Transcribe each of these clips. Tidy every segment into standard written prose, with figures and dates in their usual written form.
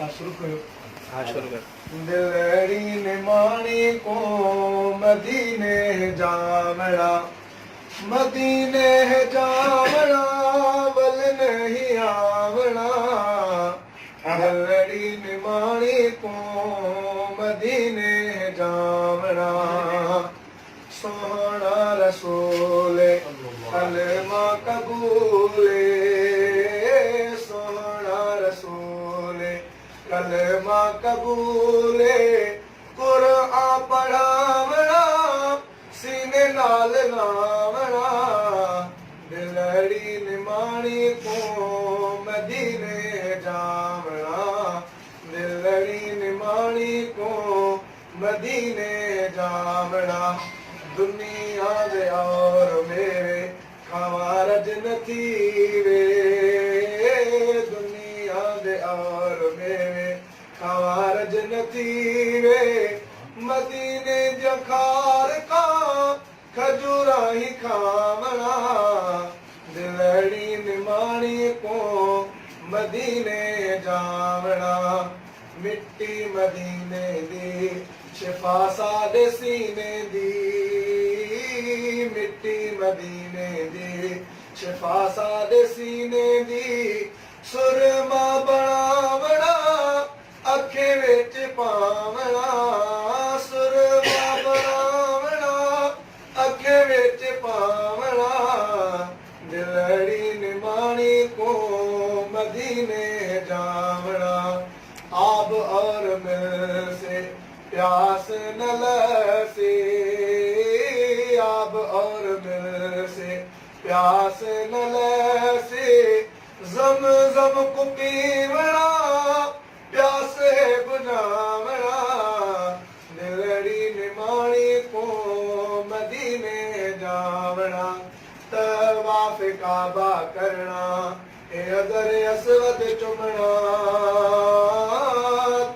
शुरू करो। हाँ शुरू कर। दिलड़ी निमाणी को मदीने जावड़ा, मदीने जावड़ा बल नहीं आवड़ा। दिलड़ी निमाणी को मदीने जावड़ा, सोहना रसूले कलमा कबूले, सोहना रसूले कलमा कबूले। कुरआन पढ़ावड़ा सीने नाल लावड़ा, दिलड़ी निमाणी को मदीने जावड़ा, दिलड़ी निमाणी को मदीने जावड़ा। दुनिया दे और मेरे खावारज नथी वे, दुनिया दे और मेरे खावारज नथी वे। मदीने जखार का खजूरा ही खावड़ा, दिलड़ी निमाणी को मदीने जावड़ा। मिट्टी मदीने दी शिफा सादे सीने दी, मिट्टी मदीने दी शिफा सादे सीने दी। सुरमा बनावड़ा अखे विच पावड़ा, सुरमा बनावड़ा अखे विच पावड़ा। दिलड़ी निमाणी को मदीने जावड़ा। आब और मिल से प्यास न लसे, आब और मिल से प्यास न लसे। ज़म को पीवड़ा प्यास है बुझावड़ा, दिलड़ी निमाणी को मदीने जावड़ा। तवाफ़ काबा करना ए अदर असवद चुमना,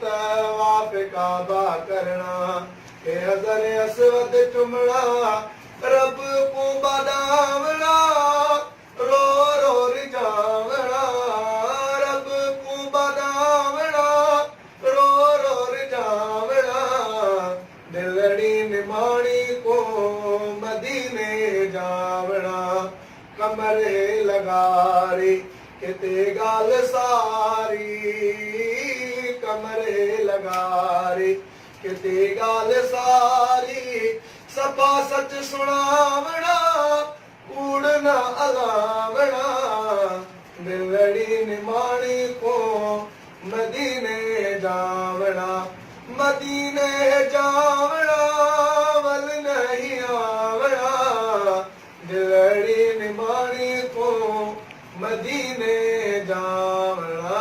तवाफ़ काबा करना ए अदर असवद चुमना। रब को बदावड़ा रो रो रिजावड़ा, रब को बदावड़ा रो रो रिजावड़ा। दिलड़ी निमाणी को मदीने जावड़ा। कमर है लगारी किते गाल सारी, कमर है लगारी किते गाल सारी। सपा सच सुनावड़ा कूड़ना अलावड़ा, दिलड़ी निमाणी को मदीने जावड़ा। मदीने जावड़ा वल नहीं आवड़ा, दिलड़ी निमाणी को मदीने जावड़ा।